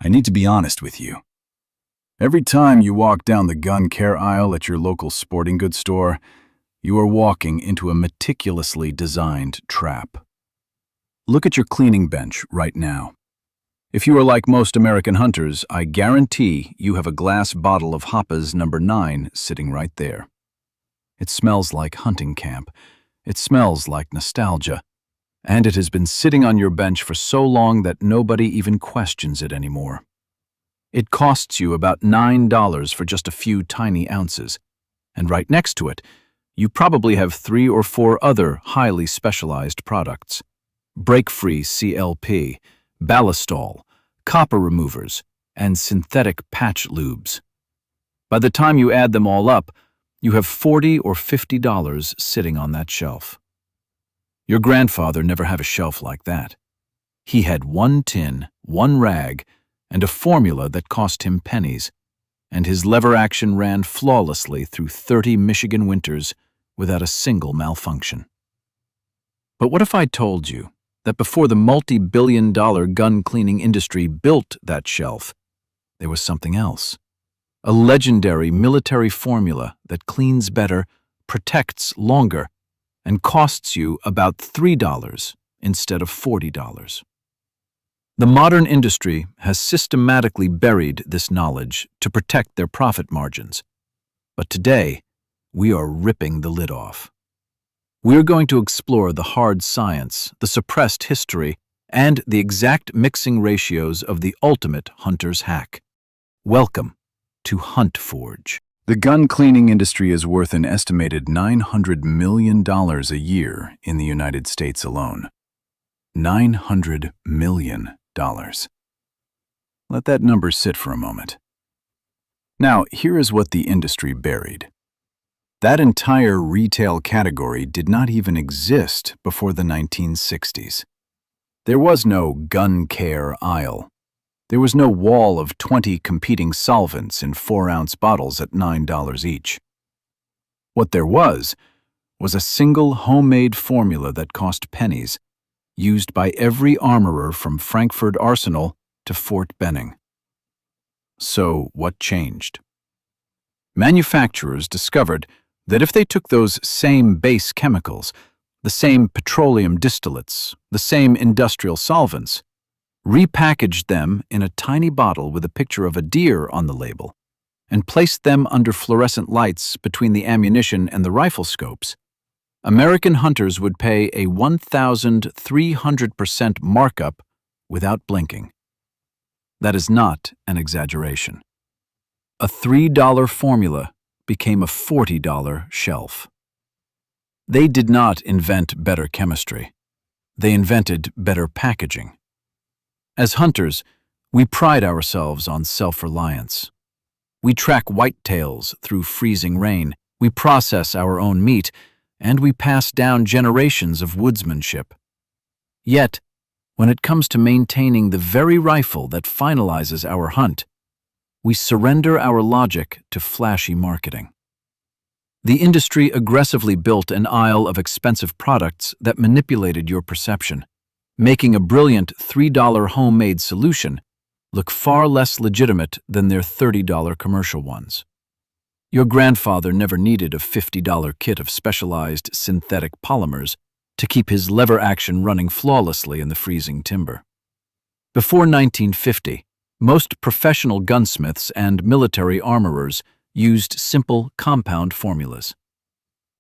I need to be honest with you. Every time you walk down the gun care aisle at your local sporting goods store, you are walking into a meticulously designed trap. Look at your cleaning bench right now. If you are like most American hunters, I guarantee you have a glass bottle of Hoppe's No. 9 sitting right there. It smells like hunting camp. It smells like nostalgia. And it has been sitting on your bench for so long that nobody even questions it anymore. It costs you about $9 for just a few tiny ounces. And right next to it, you probably have 3 or 4 other highly specialized products. Breakfree CLP, Ballistol, copper removers, and synthetic patch lubes. By the time you add them all up, you have $40 or $50 sitting on that shelf. Your grandfather never had a shelf like that. He had 1 tin, 1 rag, and a formula that cost him pennies, and his lever action ran flawlessly through 30 Michigan winters without a single malfunction. But what if I told you that before the multi-billion-dollar gun cleaning industry built that shelf, there was something else? A legendary military formula that cleans better, protects longer, and costs you about $3 instead of $40. The modern industry has systematically buried this knowledge to protect their profit margins. But today, we are ripping the lid off. We're going to explore the hard science, the suppressed history, and the exact mixing ratios of the ultimate hunter's hack. Welcome to HuntForge. The gun cleaning industry is worth an estimated $900 million a year in the United States alone. $900 million. Let that number sit for a moment. Now, here is what the industry buried. That entire retail category did not even exist before the 1960s. There was no gun care aisle. There was no wall of 20 competing solvents in 4-ounce bottles at $9 each. What there was a single homemade formula that cost pennies, used by every armorer from Frankford Arsenal to Fort Benning. So what changed? Manufacturers discovered that if they took those same base chemicals, the same petroleum distillates, the same industrial solvents, repackaged them in a tiny bottle with a picture of a deer on the label, and placed them under fluorescent lights between the ammunition and the rifle scopes, American hunters would pay a 1,300% markup without blinking. That is not an exaggeration. A $3 formula became a $40 shelf. They did not invent better chemistry. They invented better packaging. As hunters, we pride ourselves on self-reliance. We track whitetails through freezing rain, we process our own meat, and we pass down generations of woodsmanship. Yet, when it comes to maintaining the very rifle that finalizes our hunt, we surrender our logic to flashy marketing. The industry aggressively built an aisle of expensive products that manipulated your perception, making a brilliant $3 homemade solution look far less legitimate than their $30 commercial ones. Your grandfather never needed a $50 kit of specialized synthetic polymers to keep his lever action running flawlessly in the freezing timber. Before 1950, most professional gunsmiths and military armorers used simple compound formulas.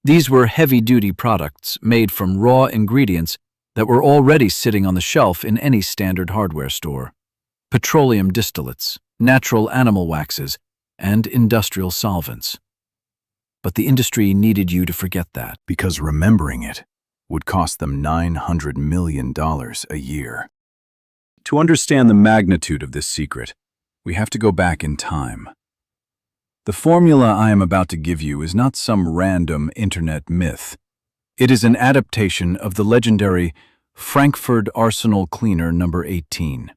These were heavy-duty products made from raw ingredients that were already sitting on the shelf in any standard hardware store. Petroleum distillates, natural animal waxes, and industrial solvents. But the industry needed you to forget that, because remembering it would cost them $900 million a year. To understand the magnitude of this secret, we have to go back in time. The formula I am about to give you is not some random internet myth. It is an adaptation of the legendary Frankford Arsenal Cleaner No. 18.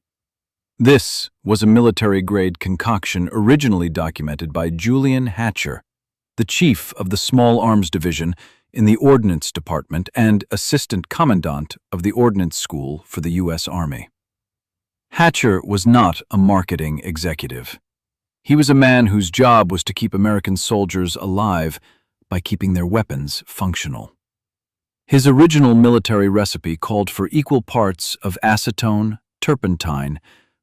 This was a military-grade concoction originally documented by Julian Hatcher, the chief of the Small Arms Division in the Ordnance Department and assistant commandant of the Ordnance School for the U.S. Army. Hatcher was not a marketing executive. He was a man whose job was to keep American soldiers alive by keeping their weapons functional. His original military recipe called for equal parts of acetone, turpentine,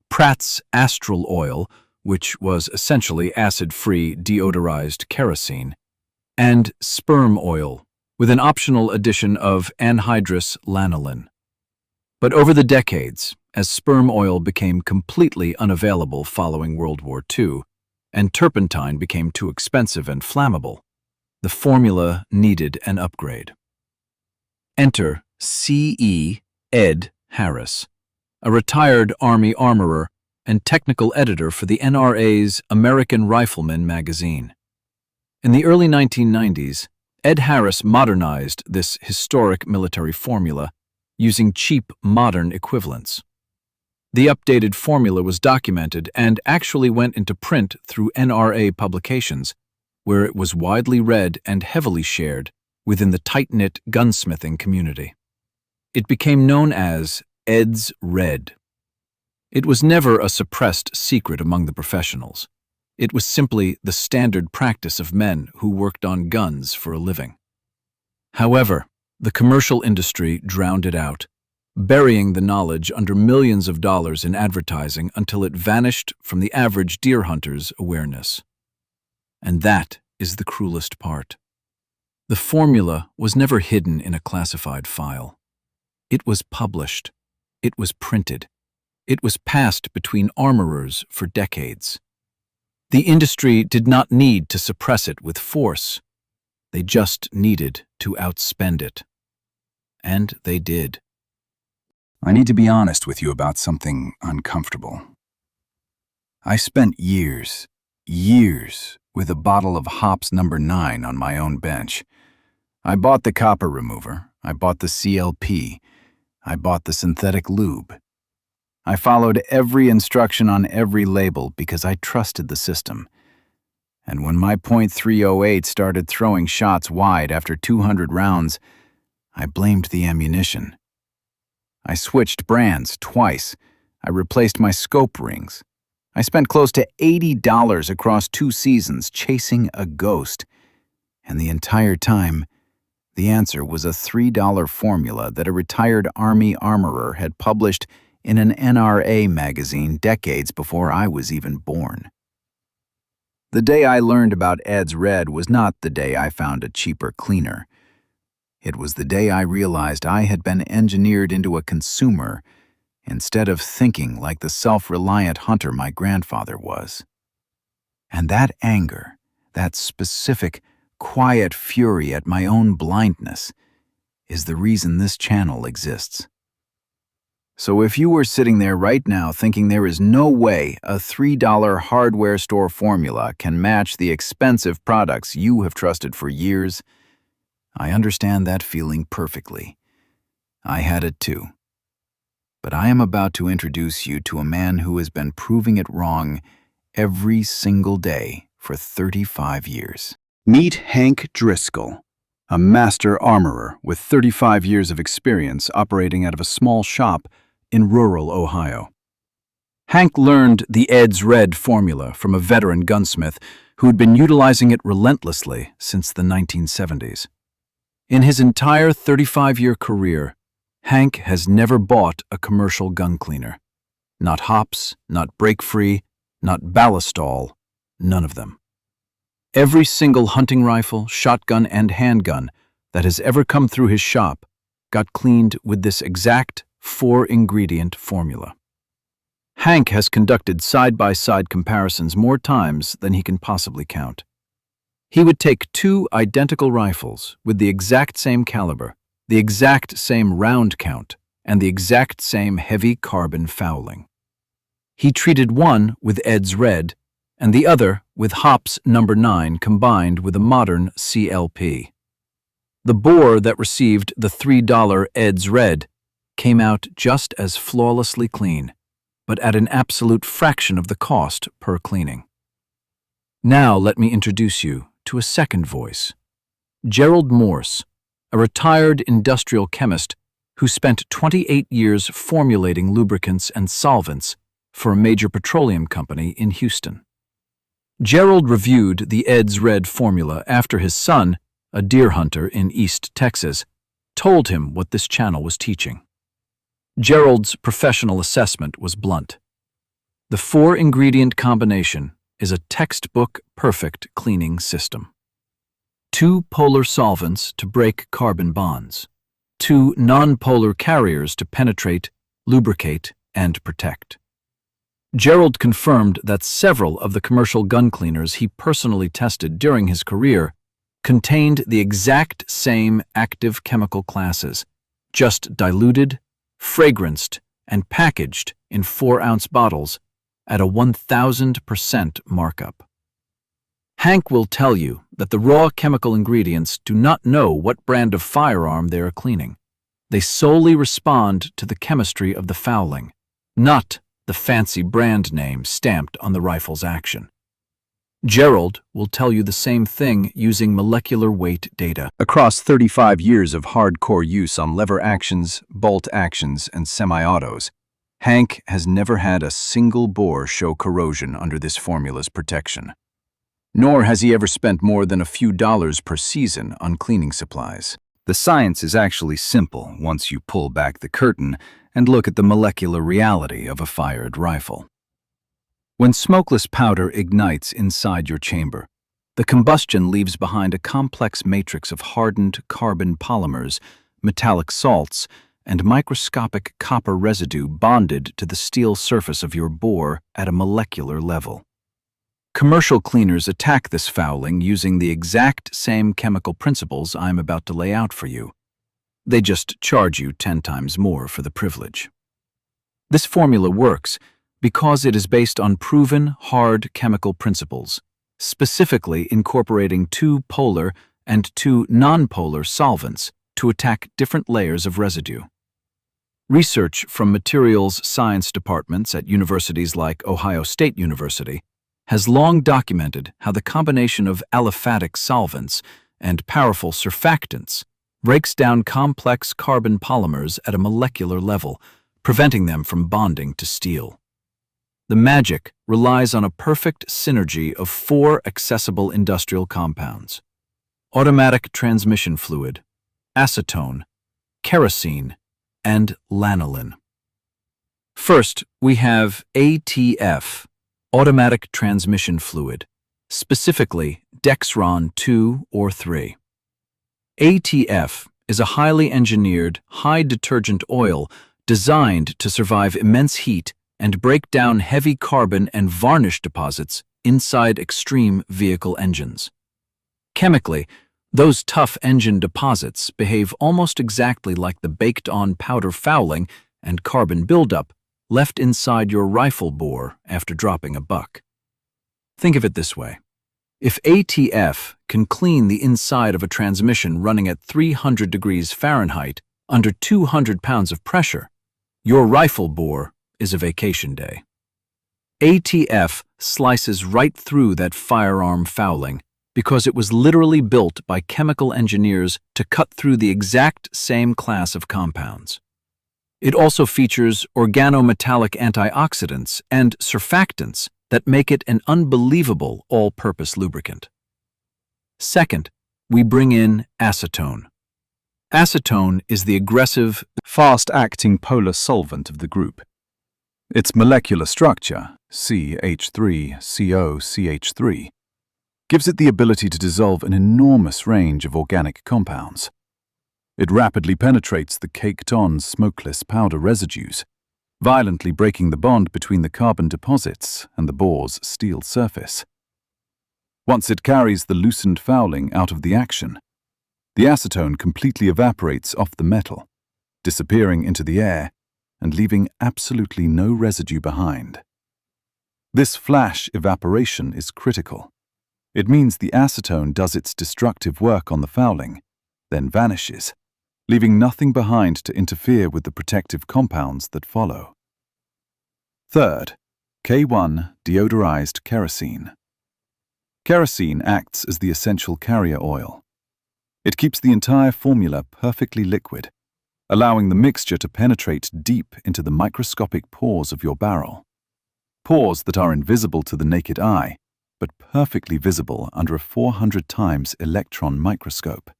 Pratt's astral oil, which was essentially acid-free deodorized kerosene, and sperm oil, with an optional addition of anhydrous lanolin. But over the decades, as sperm oil became completely unavailable following World War II, and turpentine became too expensive and flammable, the formula needed an upgrade. Enter C.E. Ed Harris, a retired Army armorer and technical editor for the NRA's American Rifleman magazine. In the early 1990s, Ed Harris modernized this historic military formula using cheap, modern equivalents. The updated formula was documented and actually went into print through NRA publications, where it was widely read and heavily shared within the tight-knit gunsmithing community. It became known as Ed's Red. It was never a suppressed secret among the professionals. It was simply the standard practice of men who worked on guns for a living. However, the commercial industry drowned it out, burying the knowledge under millions of dollars in advertising until it vanished from the average deer hunter's awareness. And that is the cruelest part. The formula was never hidden in a classified file. It was published. It was printed. It was passed between armorers for decades. The industry did not need to suppress it with force. They just needed to outspend it. And they did. I need to be honest with you about something uncomfortable. I spent years with a bottle of Hoppe's No. 9 on my own bench. I bought the copper remover, I bought the CLP, I bought the synthetic lube. I followed every instruction on every label because I trusted the system. And when my .308 started throwing shots wide after 200 rounds, I blamed the ammunition. I switched brands twice. I replaced my scope rings. I spent close to $80 across 2 seasons chasing a ghost. And the entire time, the answer was a $3 formula that a retired Army armorer had published in an NRA magazine decades before I was even born. The day I learned about Ed's Red was not the day I found a cheaper cleaner. It was the day I realized I had been engineered into a consumer instead of thinking like the self-reliant hunter my grandfather was. And that anger, that specific, quiet fury at my own blindness, is the reason this channel exists. So if you were sitting there right now thinking there is no way a $3 hardware store formula can match the expensive products you have trusted for years, I understand that feeling perfectly. I had it too. But I am about to introduce you to a man who has been proving it wrong every single day for 35 years. Meet Hank Driscoll, a master armorer with 35 years of experience operating out of a small shop in rural Ohio. Hank learned the Ed's Red formula from a veteran gunsmith who had been utilizing it relentlessly since the 1970s. In his entire 35-year career, Hank has never bought a commercial gun cleaner. Not Hoppe's, not Breakfree, not Ballistol, none of them. Every single hunting rifle, shotgun, and handgun that has ever come through his shop got cleaned with this exact 4-ingredient formula. Hank has conducted side-by-side comparisons more times than he can possibly count. He would take 2 identical rifles with the exact same caliber, the exact same round count, and the exact same heavy carbon fouling. He treated one with Ed's Red and the other with Hoppe's No. 9 combined with a modern CLP. The bore that received the $3 Ed's Red came out just as flawlessly clean, but at an absolute fraction of the cost per cleaning. Now let me introduce you to a second voice, Gerald Morse, a retired industrial chemist who spent 28 years formulating lubricants and solvents for a major petroleum company in Houston. Gerald reviewed the Ed's Red formula after his son, a deer hunter in East Texas, told him what this channel was teaching. Gerald's professional assessment was blunt. The 4-ingredient combination is a textbook perfect cleaning system. 2 polar solvents to break carbon bonds. 2 non-polar carriers to penetrate, lubricate, and protect. Gerald confirmed that several of the commercial gun cleaners he personally tested during his career contained the exact same active chemical classes, just diluted, fragranced, and packaged in 4-ounce bottles at a 1,000% markup. Hank will tell you that the raw chemical ingredients do not know what brand of firearm they are cleaning. They solely respond to the chemistry of the fouling, not the fancy brand name stamped on the rifle's action. Gerald will tell you the same thing using molecular weight data. Across 35 years of hardcore use on lever actions, bolt actions, and semi-autos, Hank has never had a single bore show corrosion under this formula's protection. Nor has he ever spent more than a few dollars per season on cleaning supplies. The science is actually simple once you pull back the curtain and look at the molecular reality of a fired rifle. When smokeless powder ignites inside your chamber, the combustion leaves behind a complex matrix of hardened carbon polymers, metallic salts, and microscopic copper residue bonded to the steel surface of your bore at a molecular level. Commercial cleaners attack this fouling using the exact same chemical principles I'm about to lay out for you. They just charge you 10 times more for the privilege. This formula works because it is based on proven, hard chemical principles, specifically incorporating 2 polar and 2 non-polar solvents to attack different layers of residue. Research from materials science departments at universities like Ohio State University has long documented how the combination of aliphatic solvents and powerful surfactants breaks down complex carbon polymers at a molecular level, preventing them from bonding to steel. The magic relies on a perfect synergy of 4 accessible industrial compounds: automatic transmission fluid, acetone, kerosene, and lanolin. First, we have ATF, automatic transmission fluid, specifically Dexron 2 or 3. ATF is a highly engineered, high-detergent oil designed to survive immense heat and break down heavy carbon and varnish deposits inside extreme vehicle engines. Chemically, those tough engine deposits behave almost exactly like the baked-on powder fouling and carbon buildup left inside your rifle bore after dropping a buck. Think of it this way. If ATF can clean the inside of a transmission running at 300 degrees Fahrenheit under 200 pounds of pressure, your rifle bore is a vacation day. ATF slices right through that firearm fouling because it was literally built by chemical engineers to cut through the exact same class of compounds. It also features organometallic antioxidants and surfactants that make it an unbelievable all-purpose lubricant. Second, we bring in acetone. Acetone is the aggressive, fast-acting polar solvent of the group. Its molecular structure, CH3COCH3, gives it the ability to dissolve an enormous range of organic compounds. It rapidly penetrates the caked-on smokeless powder residues, violently breaking the bond between the carbon deposits and the bore's steel surface. Once it carries the loosened fouling out of the action, the acetone completely evaporates off the metal, disappearing into the air and leaving absolutely no residue behind. This flash evaporation is critical. It means the acetone does its destructive work on the fouling, then vanishes, leaving nothing behind to interfere with the protective compounds that follow. Third, K1 deodorized kerosene. Kerosene acts as the essential carrier oil. It keeps the entire formula perfectly liquid, allowing the mixture to penetrate deep into the microscopic pores of your barrel. pores that are invisible to the naked eye, but perfectly visible under a 400 times electron microscope.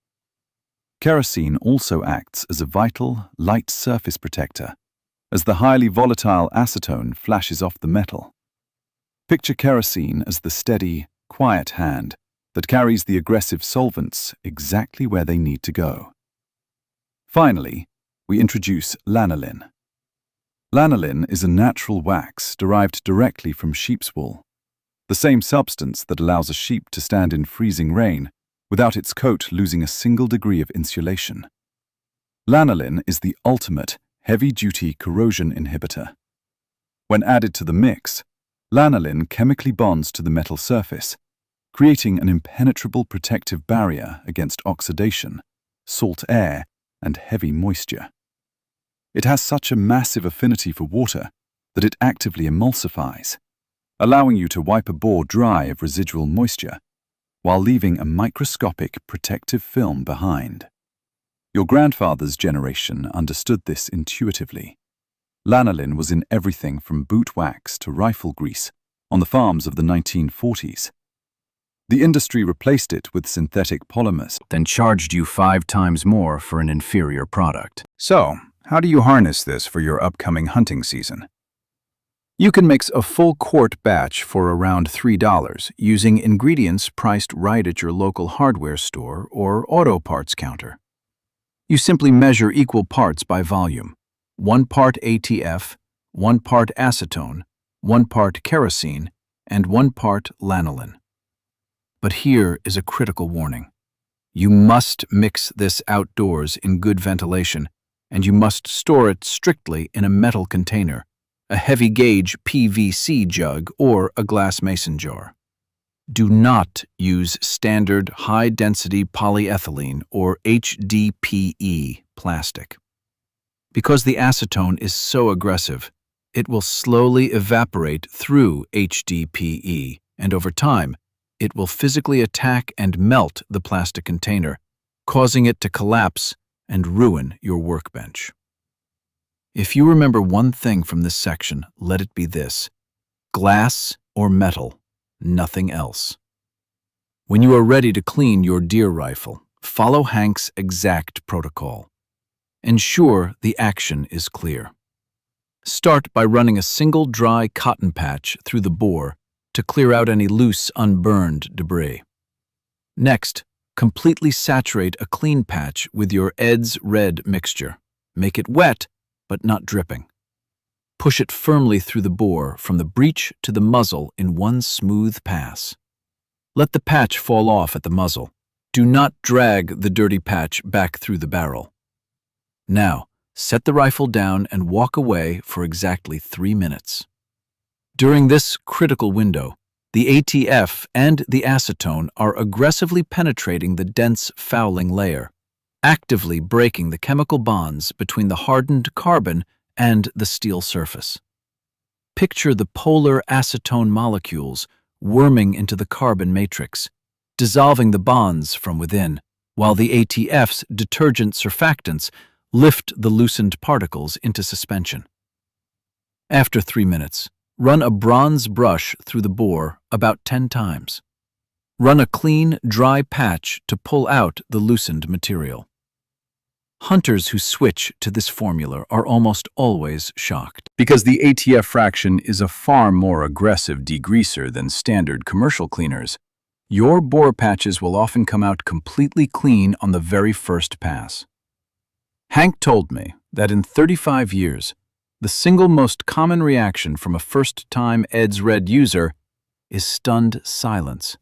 Kerosene also acts as a vital, light surface protector, as the highly volatile acetone flashes off the metal. Picture kerosene as the steady, quiet hand that carries the aggressive solvents exactly where they need to go. Finally, we introduce lanolin. Lanolin is a natural wax derived directly from sheep's wool, the same substance that allows a sheep to stand in freezing rain without its coat losing a single degree of insulation. Lanolin is the ultimate heavy-duty corrosion inhibitor. When added to the mix, lanolin chemically bonds to the metal surface, creating an impenetrable protective barrier against oxidation, salt air, and heavy moisture. It has such a massive affinity for water that it actively emulsifies, allowing you to wipe a bore dry of residual moisture while leaving a microscopic protective film behind. Your grandfather's generation understood this intuitively. Lanolin was in everything from boot wax to rifle grease on the farms of the 1940s. The industry replaced it with synthetic polymers, Then charged you 5 times more for an inferior product. So, how do you harness this for your upcoming hunting season? You can mix a full quart batch for around $3 using ingredients priced right at your local hardware store or auto parts counter. You simply measure equal parts by volume: 1 part ATF, 1 part acetone, 1 part kerosene, and 1 part lanolin. But here is a critical warning. You must mix this outdoors in good ventilation, and you must store it strictly in a metal container, a heavy-gauge PVC jug, or a glass mason jar. Do not use standard high-density polyethylene or HDPE plastic. Because the acetone is so aggressive, it will slowly evaporate through HDPE, and over time, it will physically attack and melt the plastic container, causing it to collapse and ruin your workbench. If you remember one thing from this section, let it be this: glass or metal, nothing else. When you are ready to clean your deer rifle, follow Hank's exact protocol. Ensure the action is clear. Start by running a single dry cotton patch through the bore to clear out any loose, unburned debris. Next, completely saturate a clean patch with your Ed's Red mixture. Make it wet, but not dripping. Push it firmly through the bore from the breech to the muzzle in one smooth pass. Let the patch fall off at the muzzle. Do not drag the dirty patch back through the barrel. Now, set the rifle down and walk away for exactly 3 minutes. During this critical window, the ATF and the acetone are aggressively penetrating the dense fouling layer, actively breaking the chemical bonds between the hardened carbon and the steel surface. Picture the polar acetone molecules worming into the carbon matrix, dissolving the bonds from within, while the ATF's detergent surfactants lift the loosened particles into suspension. After 3 minutes, run a bronze brush through the bore about 10 times. Run a clean, dry patch to pull out the loosened material. Hunters who switch to this formula are almost always shocked. Because the ATF fraction is a far more aggressive degreaser than standard commercial cleaners, your bore patches will often come out completely clean on the very first pass. Hank told me that in 35 years, the single most common reaction from a first-time Ed's Red user is stunned silence.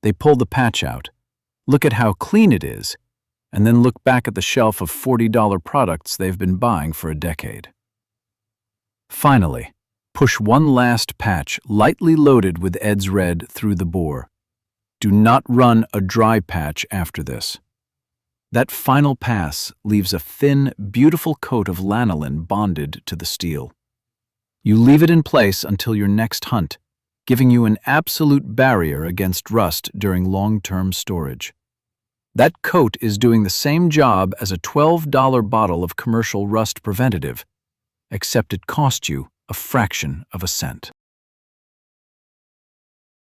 They pull the patch out, look at how clean it is, and then look back at the shelf of $40 products they've been buying for a decade. Finally, push one last patch lightly loaded with Ed's Red through the bore. Do not run a dry patch after this. That final pass leaves a thin, beautiful coat of lanolin bonded to the steel. You leave it in place until your next hunt, giving you an absolute barrier against rust during long-term storage. That coat is doing the same job as a $12 bottle of commercial rust preventative, except it cost you a fraction of a cent.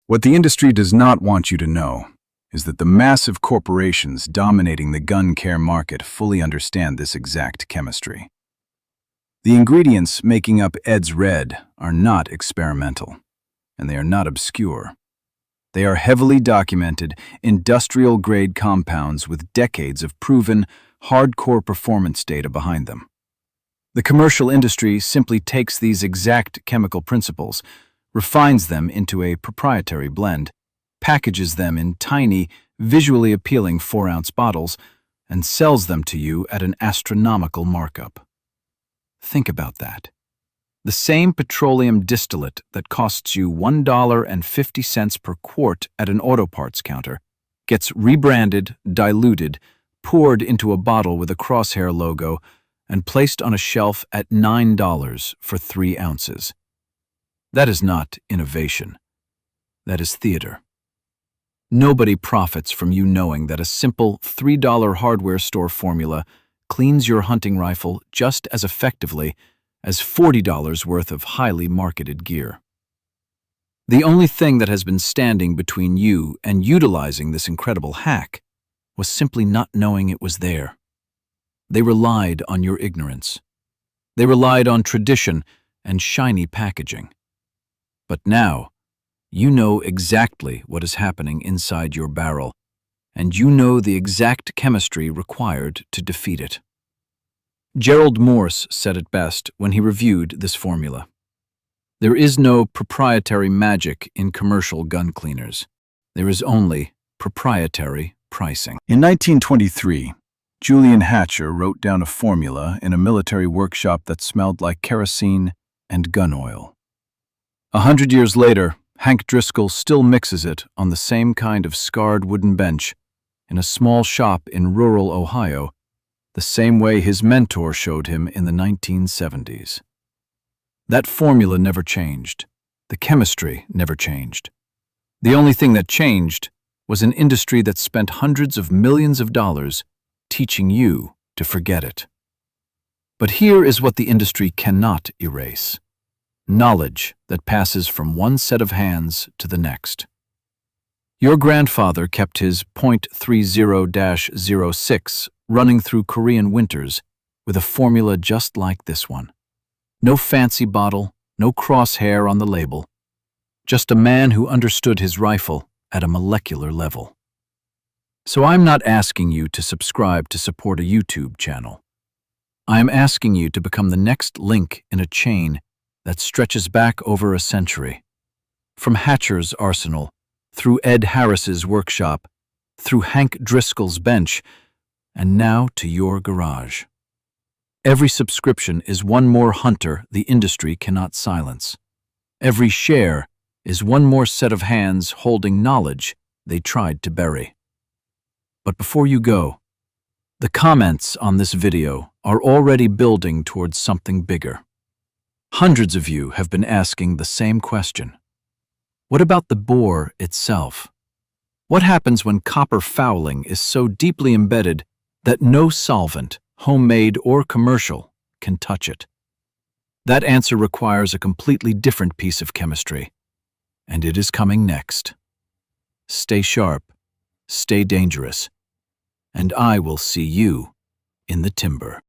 What the industry does not want you to know is that the massive corporations dominating the gun care market fully understand this exact chemistry. The ingredients making up Ed's Red are not experimental, and they are not obscure. They are heavily documented, industrial-grade compounds with decades of proven, hardcore performance data behind them. The commercial industry simply takes these exact chemical principles, refines them into a proprietary blend, packages them in tiny, visually appealing 4-ounce bottles, and sells them to you at an astronomical markup. Think about that. The same petroleum distillate that costs you $1.50 per quart at an auto parts counter gets rebranded, diluted, poured into a bottle with a crosshair logo, and placed on a shelf at $9 for 3 ounces. That is not innovation. That is theater. Nobody profits from you knowing that a simple $3 hardware store formula cleans your hunting rifle just as effectively as $40 worth of highly marketed gear. The only thing that has been standing between you and utilizing this incredible hack was simply not knowing it was there. They relied on your ignorance. They relied on tradition and shiny packaging. But now, you know exactly what is happening inside your barrel, and you know the exact chemistry required to defeat it. Gerald Morse said it best when he reviewed this formula. There is no proprietary magic in commercial gun cleaners. There is only proprietary pricing. In 1923, Julian Hatcher wrote down a formula in a military workshop that smelled like kerosene and gun oil. 100 years later, Hank Driscoll still mixes it on the same kind of scarred wooden bench in a small shop in rural Ohio, the same way his mentor showed him in the 1970s. That formula never changed. The chemistry never changed. The only thing that changed was an industry that spent hundreds of millions of dollars teaching you to forget it. But here is what the industry cannot erase: knowledge that passes from one set of hands to the next. Your grandfather kept his .30-06 running through Korean winters with a formula just like this one. No fancy bottle, no crosshair on the label. Just a man who understood his rifle at a molecular level. So I'm not asking you to subscribe to support a YouTube channel. I am asking you to become the next link in a chain that stretches back over a century. From Hatcher's Arsenal, through Ed Harris's workshop, through Hank Driscoll's bench, and now to your garage. Every subscription is one more hunter the industry cannot silence. Every share is one more set of hands holding knowledge they tried to bury. But before you go, the comments on this video are already building towards something bigger. Hundreds of you have been asking the same question. What about the bore itself? What happens when copper fouling is so deeply embedded that no solvent, homemade or commercial, can touch it? That answer requires a completely different piece of chemistry, and it is coming next. Stay sharp, stay dangerous, and I will see you in the timber.